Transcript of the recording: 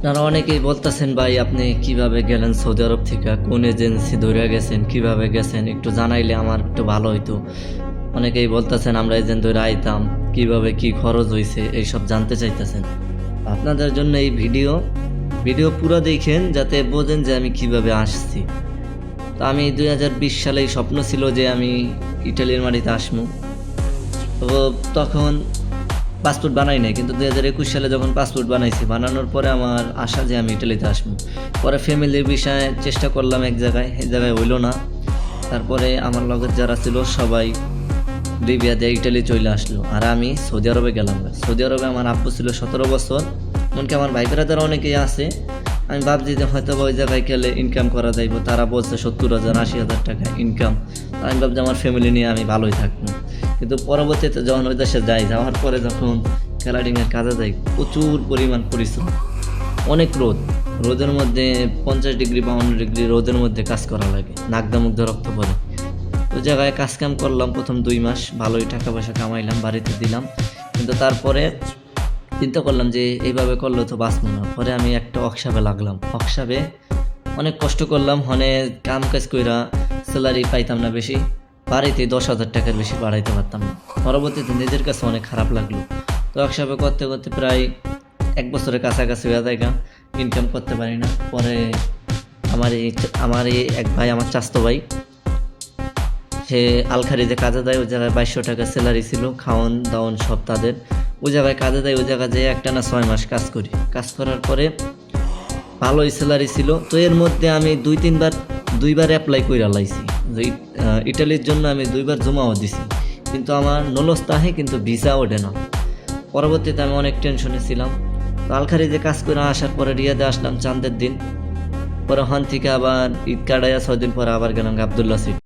আপনারা অনেকেই বলতেছেন ভাই আপনি কিভাবে গেলেন সৌদি আরব থেকে, কোন এজেন্সি ধরে গেছেন, কিভাবে গেছেন একটু জানাইলে আমার একটু ভালো হইতো। অনেকেই বলতেছেন আমরা এজেন্ট ধরে আইতাম, কিভাবে কি খরচ হয়েছে এইসব জানতে চাইতেছেন। আপনাদের জন্য এই ভিডিও ভিডিও পুরো দেখেন যাতে বোঝেন যে আমি কিভাবে আসছি। তো আমি 2020 সালে স্বপ্ন ছিল যে আমি ইটালির মাটিতে আসবো। তো তখন পাসপোর্ট বানাই নাই, কিন্তু 2021 সালে যখন পাসপোর্ট বানাইছি, বানানোর পরে আমার আশা যে আমি ইটালিতে আসবো। পরে ফ্যামিলির বিষয়ে চেষ্টা করলাম এক জায়গায়, এই জায়গায় হইলো না। তারপরে আমার লগের যারা ছিল সবাই লিবিয়া দিয়ে ইটালি চলে আসলো, আর আমি সৌদি আরবে গেলাম। সৌদি আরবে আমার আব্বু ছিল 17 বছর, এমনকি আমার ভাই ব্রাদার অনেকেই আছে। আমি ভাবছি যে হয়তো ওই জায়গায় গেলে ইনকাম করা যাইব, তারা বলছে 70,000 80,000 টাকা ইনকাম। আমি ভাবছি আমার ফ্যামিলি নিয়ে আমি ভালোই থাকবো। কিন্তু পরবর্তীতে যখন ওই দেশে যাওয়ার পরে যখন ক্যালারিংয়ের কাজে যাই, প্রচুর পরিমাণ পরিশ্রম, অনেক রোদের মধ্যে 50 ডিগ্রি 52 ডিগ্রি রোদের মধ্যে কাজ করা লাগে, নাকদা মুগ্ধ রক্ত পড়ে। ওই জায়গায় কাম করলাম প্রথম 2 মাস, ভালোই টাকা পয়সা কামাইলাম, বাড়িতে দিলাম। কিন্তু তারপরে চিন্তা করলাম যে এইভাবে করলে তো বাঁচবো না। পরে আমি একটা ওয়ার্কশপে লাগলাম। ওয়ার্কশপে অনেক কষ্ট করলাম, কাম কাজ কইরা স্যালারি পাইতাম না বেশি, বাড়িতে 10,000 টাকার বেশি বাড়াইতে পারতাম না। পরবর্তীতে নিজের কাছে অনেক খারাপ লাগলো। তো ওয়ার্কশপে করতে করতে প্রায় 1 বছরের কাছাকাছি হয়ে যায়, ইনকাম করতে পারি না। পরে আমার এই এক ভাই, আমার চাচাতো ভাই, সে আলখারিতে কাজে দেয়। ওই জায়গায় 2200 টাকা স্যালারি ছিল, খাওয়ান দাওয়ান সব তাদের। ওই জায়গায় কাজে দেয়, ওই জায়গায় যেয়ে একটানা 6 মাস কাজ করি। কাজ করার পরে ভালোই স্যালারি ছিল। তো এর মধ্যে আমি 2-3বার অ্যাপ্লাই করে লাইছি। ইটালির জন্য আমি 2বার জমাও দিছি, কিন্তু আমার নলস্তাহে কিন্তু ভিসা ওঠে না। পরবর্তীতে আমি অনেক টেনশনে ছিলাম। তো আলখারিতে কাজ করে আসার পরে রিয়াদে আসলাম চাঁদের দিন। পরে হন থেকে আবার ঈদ কাটাইয়া 6 দিন পরে আবার গেলাম আবদুল্লাহ সিটি।